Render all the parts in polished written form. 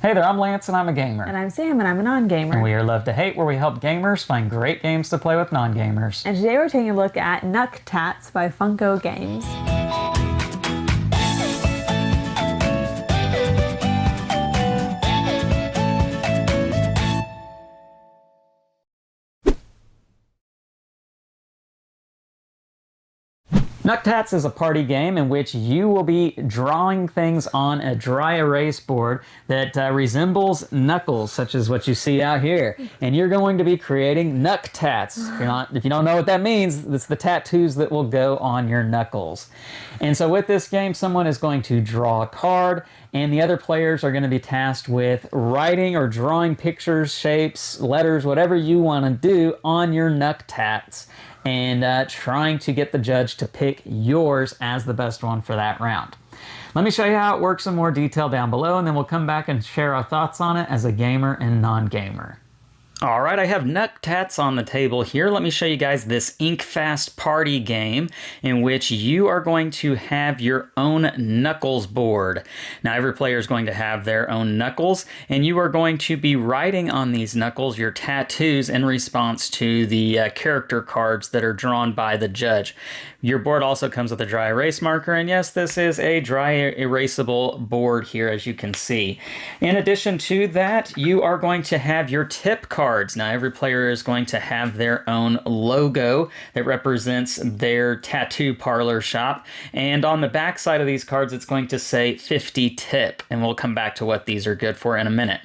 Hey there, I'm Lance and I'm a gamer. And I'm Sam and I'm a non-gamer. And we are Love to Hate, where we help gamers find great games to play with non-gamers. And today we're taking a look at Nuck Tats by Funko Games. Nuck Tats is a party game in which you will be drawing things on a dry erase board that resembles knuckles, such as what you see out here. And you're going to be creating Nuck Tats. If you don't know what that means, it's the tattoos that will go on your knuckles. And so with this game, someone is going to draw a card, and the other players are going to be tasked with writing or drawing pictures, shapes, letters, whatever you want to do on your Nuck Tats, and trying to get the judge to pick yours as the best one for that round. Let me show you how it works in more detail down below, and then we'll come back and share our thoughts on it as a gamer and non-gamer. All right, I have Nuck Tats on the table here. Let me show you guys this ink fast party game in which you are going to have your own knuckles board. Now, every player is going to have their own knuckles, and you are going to be writing on these knuckles your tattoos in response to the character cards that are drawn by the judge. Your board also comes with a dry erase marker, and yes, this is a dry erasable board here, as you can see. In addition to that, you are going to have your tip cards. Now, every player is going to have their own logo that represents their tattoo parlor shop, and on the back side of these cards, it's going to say 50 tip, and we'll come back to what these are good for in a minute.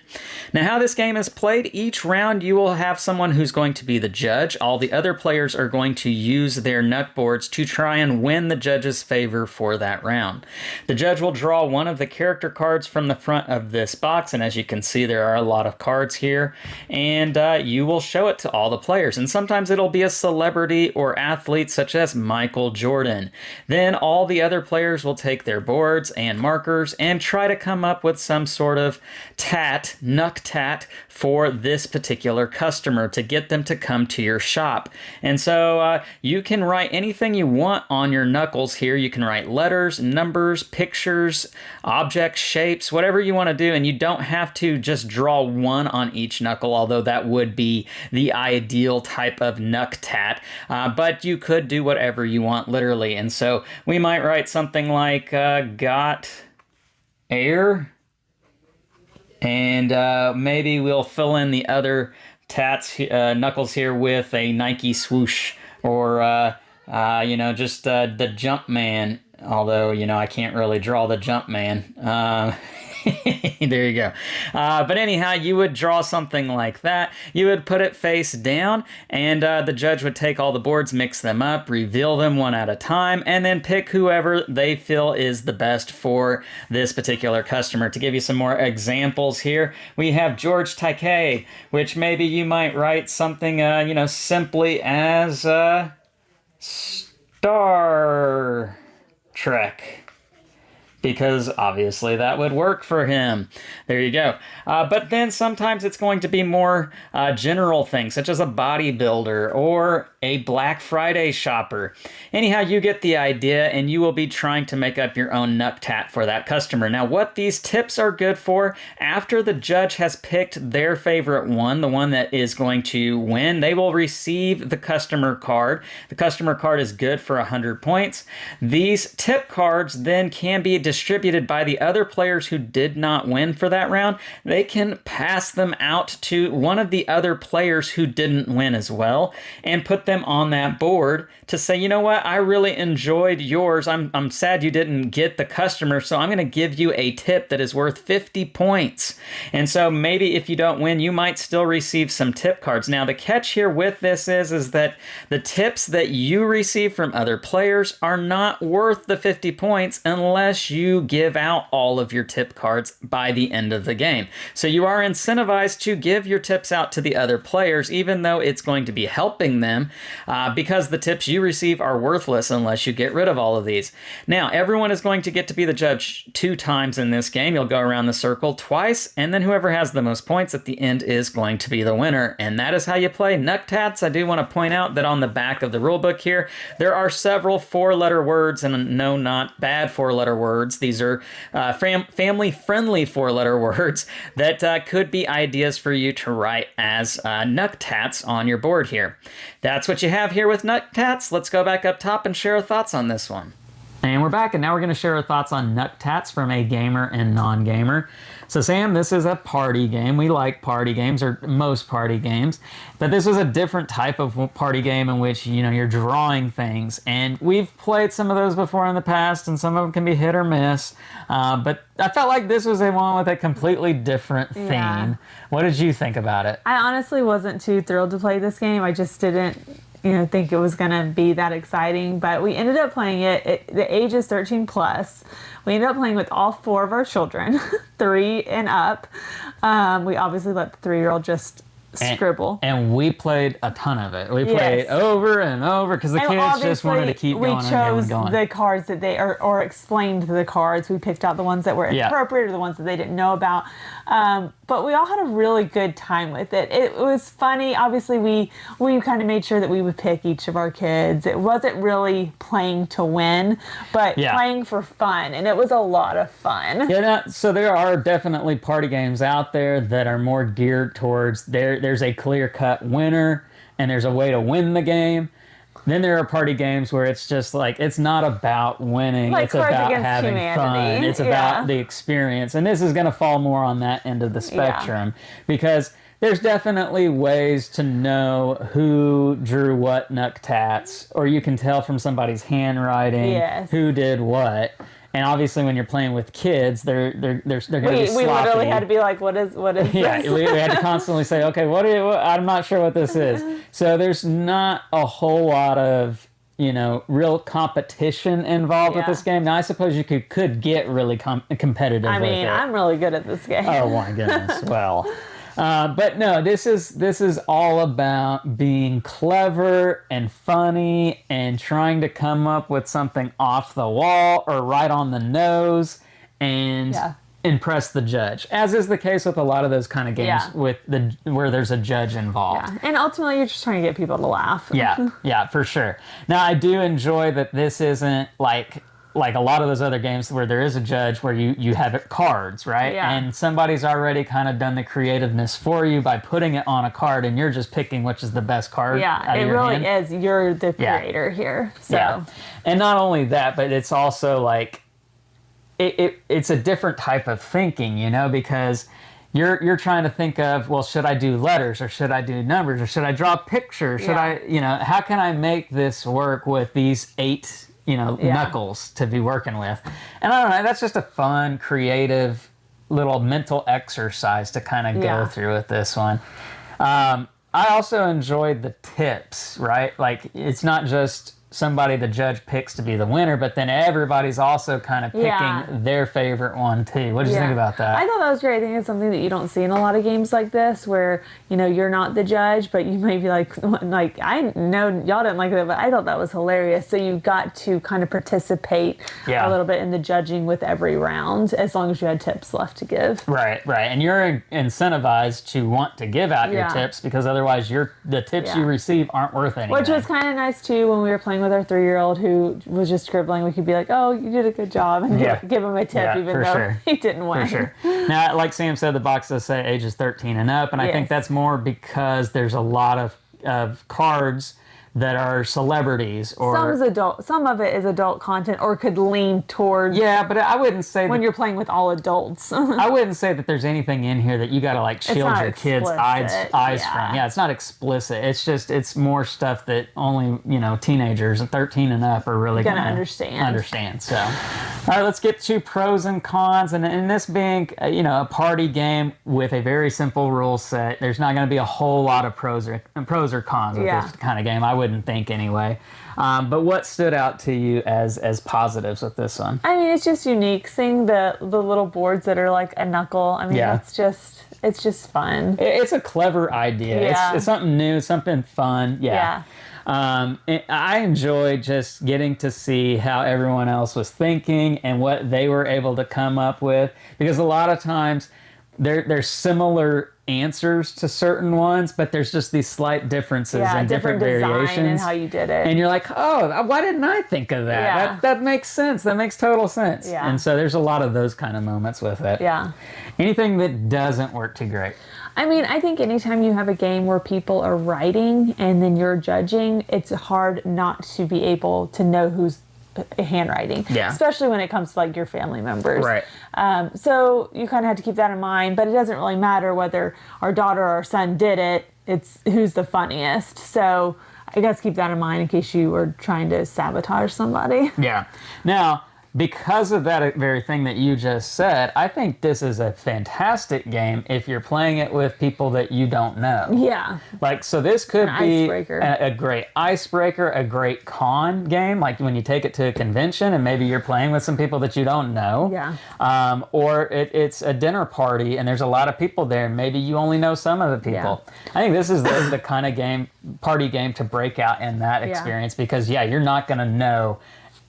Now, how this game is played, each round you will have someone who's going to be the judge. All the other players are going to use their nut boards to try and win the judge's favor for that round. The judge will draw one of the character cards from the front of this box, and as you can see, there are a lot of cards here, and you will show it to all the players, and sometimes it'll be a celebrity or athlete such as Michael Jordan. Then all the other players will take their boards and markers and try to come up with some sort of Nuck Tat for this particular customer to get them to come to your shop. And so you can write anything you want on your knuckles here. You can write letters, numbers, pictures, objects, shapes, whatever you want to do, and you don't have to just draw one on each knuckle, although that would be the ideal type of Nuck Tat, but you could do whatever you want, literally. And so we might write something like got air, and maybe we'll fill in the other tats knuckles here with a Nike swoosh, or you know, just the jump man, although, you know, I can't really draw the jump man. There you go. But anyhow, you would draw something like that. You would put it face down, and the judge would take all the boards, mix them up, reveal them one at a time, and then pick whoever they feel is the best for this particular customer. To give you some more examples here, we have George Takei, which maybe you might write something, you know, simply as Star Trek, because obviously that would work for him. There you go. But then sometimes it's going to be more general things, such as a bodybuilder or a Black Friday shopper. Anyhow, you get the idea, and you will be trying to make up your own Nuck Tat for that customer. Now, what these tips are good for, after the judge has picked their favorite one, the one that is going to win, they will receive the customer card. The customer card is good for 100 points. These tip cards then can be distributed by the other players who did not win for that round. They can pass them out to one of the other players who didn't win as well, and put them on that board to say, you know what, I really enjoyed yours. I'm sad you didn't get the customer, so I'm going to give you a tip that is worth 50 points. And so maybe if you don't win, you might still receive some tip cards. Now, the catch here with this is that the tips that you receive from other players are not worth the 50 points unless you give out all of your tip cards by the end of the game. So you are incentivized to give your tips out to the other players, even though it's going to be helping them, because the tips you receive are worthless unless you get rid of all of these. Now, everyone is going to get to be the judge 2 times in this game. You'll go around the circle twice, and then whoever has the most points at the end is going to be the winner. And that is how you play Nuck Tats. I do want to point out that on the back of the rulebook here, there are several 4-letter words, and no, not bad 4-letter words, words. These are family-friendly four-letter words that could be ideas for you to write as Nuck Tats on your board here. That's what you have here with Nuck Tats. Let's go back up top and share our thoughts on this one. And we're back, and now we're going to share our thoughts on Nuck Tats from a gamer and non-gamer. So, Sam, this is a party game. We like party games, or most party games. But this was a different type of party game in which, you're drawing things. And we've played some of those before in the past, and some of them can be hit or miss. But I felt like this was a one with a completely different theme. Yeah. What did you think about it? I honestly wasn't too thrilled to play this game. I just didn't think it was going to be that exciting, but we ended up playing it. The age is 13 plus. We ended up playing with all 4 of our children, 3 and up. We obviously let the 3-year-old just scribble. And we played a ton of it. We played over and over because the kids just wanted to keep going and going. We chose the cards that they or explained the cards. We picked out the ones that were appropriate or the ones that they didn't know about. But we all had a really good time with it. It was funny. Obviously, we kind of made sure that we would pick each of our kids. It wasn't really playing to win, but playing for fun. And it was a lot of fun. So there are definitely party games out there that are more geared towards there's a clear-cut winner and there's a way to win the game. Then there are party games where it's just like, it's not about winning. Like it's about having humanity. fun. It's about the experience. And this is going to fall more on that end of the spectrum because there's definitely ways to know who drew what Nuck Tats, or you can tell from somebody's handwriting who did what. And obviously, when you're playing with kids, they're going to be sloppy. We literally had to be like, what is this? Yeah, we had to constantly say, okay, I'm not sure what this is. So there's not a whole lot of, real competition involved with this game. Now, I suppose you could get really competitive with it. I'm really good at this game. Oh, my goodness. Well... but no, this is all about being clever and funny and trying to come up with something off the wall or right on the nose and impress the judge, as is the case with a lot of those kind of games where there's a judge involved. Yeah. And ultimately, you're just trying to get people to laugh. Yeah, for sure. Now, I do enjoy that this isn't like a lot of those other games where there is a judge where you have it cards, right? Yeah. And somebody's already kind of done the creativeness for you by putting it on a card, and you're just picking which is the best card. Yeah, it really is. You're the creator here. So. Yeah. And not only that, but it's also like it's a different type of thinking, because you're trying to think of, well, should I do letters or should I do numbers or should I draw pictures? Should I, how can I make this work with these 8 knuckles to be working with? And I don't know, that's just a fun, creative little mental exercise to kind of go through with this one. I also enjoyed the tips, right? Like, it's not just somebody the judge picks to be the winner, but then everybody's also kind of picking their favorite one too. What did you think about that? I thought that was great. I think it's something that you don't see in a lot of games like this, where you're not the judge, but you may be like I know y'all didn't like that, but I thought that was hilarious. So you got to kind of participate a little bit in the judging with every round, as long as you had tips left to give. Right, and you're incentivized to want to give out your tips, because otherwise the tips you receive aren't worth anything. Which was kind of nice too when we were playing with our 3-year-old who was just scribbling. We could be like, oh, you did a good job, and give him a tip, even though he didn't win. For sure. Now, like Sam said, the box does say ages 13 and up, and I think that's more because there's a lot of cards that are celebrities, or some of it is adult content, or could lean towards. Yeah, but I wouldn't say when you're playing with all adults. I wouldn't say that there's anything in here that you got to shield your kids' eyes from. Yeah, it's not explicit. It's more stuff that only teenagers 13 and up are really gonna understand. So, all right, let's get to pros and cons. And in this being a party game with a very simple rule set, there's not going to be a whole lot of pros or cons with this kind of game. I wouldn't think anyway. But what stood out to you as positives with this one? I mean, it's just unique. Seeing the little boards that are like a knuckle. I mean, it's just fun. It's a clever idea. Yeah. It's something new, something fun. Yeah. I enjoyed just getting to see how everyone else was thinking and what they were able to come up with, because a lot of times there's similar answers to certain ones, but there's just these slight differences and different variations and how you did it. And you're like, oh, why didn't I think of that? Yeah. That makes sense. That makes total sense. Yeah. And so there's a lot of those kind of moments with it. Yeah. Anything that doesn't work too great? I mean, I think anytime you have a game where people are writing and then you're judging, it's hard not to be able to know who's handwriting, especially when it comes to like your family members. Right. So you kind of have to keep that in mind, but it doesn't really matter whether our daughter or our son did it. It's who's the funniest. So I guess keep that in mind in case you were trying to sabotage somebody. Yeah. Now, because of that very thing that you just said, I think this is a fantastic game if you're playing it with people that you don't know. Yeah. Like, so this could be icebreaker. a great icebreaker, a great con game, like when you take it to a convention and maybe you're playing with some people that you don't know. Yeah. Or it's a dinner party and there's a lot of people there and maybe you only know some of the people. Yeah. I think this is the kind of party game to break out in that experience because, you're not going to know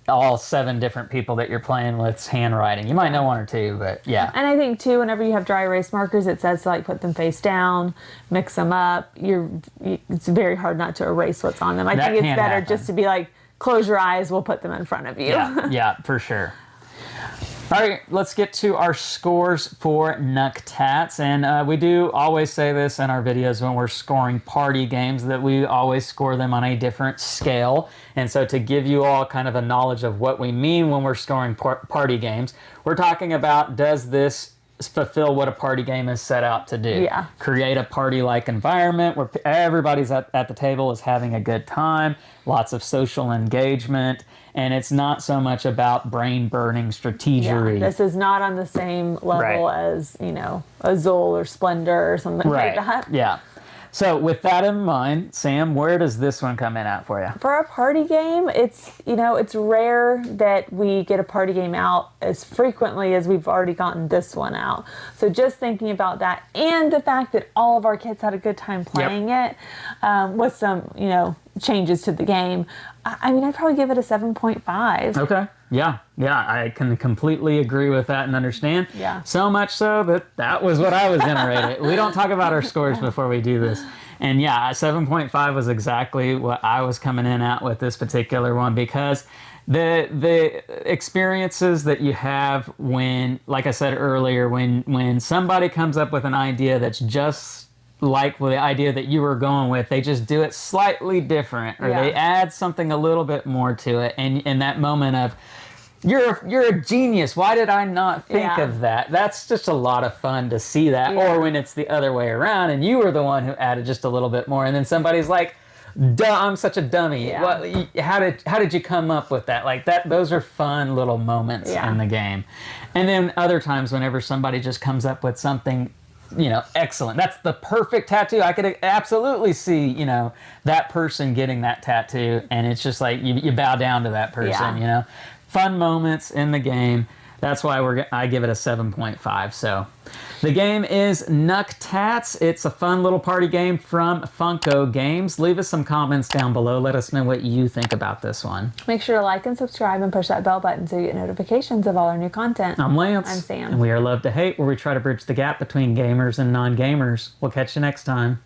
all 7 different people that you're playing with's handwriting. You might know 1 or 2, but yeah. And I think too, whenever you have dry erase markers, it says to like put them face down, mix them up. It's very hard not to erase what's on them. I think it's better just to be like, close your eyes, we'll put them in front of you. Yeah, for sure. All right, let's get to our scores for Nuck Tats. And we do always say this in our videos when we're scoring party games, that we always score them on a different scale. And so to give you all kind of a knowledge of what we mean when we're scoring party games, we're talking about, does this fulfill what a party game is set out to do? Yeah. Create a party-like environment where everybody's at the table is having a good time, lots of social engagement, and it's not so much about brain-burning strategery. Yeah, this is not on the same level as, Azul or Splendor or something like that. Yeah. So with that in mind, Sam, where does this one come in at for you? For a party game, it's rare that we get a party game out as frequently as we've already gotten this one out. So just thinking about that and the fact that all of our kids had a good time playing it with some, changes to the game. I mean, I'd probably give it a 7.5. Okay. Yeah, I can completely agree with that and understand. Yeah. So much so that was what I was going to rate it. We don't talk about our scores before we do this. And 7.5 was exactly what I was coming in at with this particular one, because the experiences that you have when, like I said earlier, when somebody comes up with an idea that's just like the idea that you were going with, they just do it slightly different, or they add something a little bit more to it, and in that moment of, you're a genius, why did I not think of that? That's just a lot of fun to see that. Or when it's the other way around and you were the one who added just a little bit more, and then somebody's like, duh, I'm such a dummy. How did you come up with that? Like that, those are fun little moments in the game. And then other times whenever somebody just comes up with something excellent. That's the perfect tattoo. I could absolutely see, that person getting that tattoo, and it's just like you bow down to that person, Fun moments in the game. That's why I give it a 7.5. So the game is Nuck Tats. It's a fun little party game from Funko Games. Leave us some comments down below. Let us know what you think about this one. Make sure to like and subscribe and push that bell button so you get notifications of all our new content. I'm Lance. I'm Sam. And we are Love to Hate, where we try to bridge the gap between gamers and non-gamers. We'll catch you next time.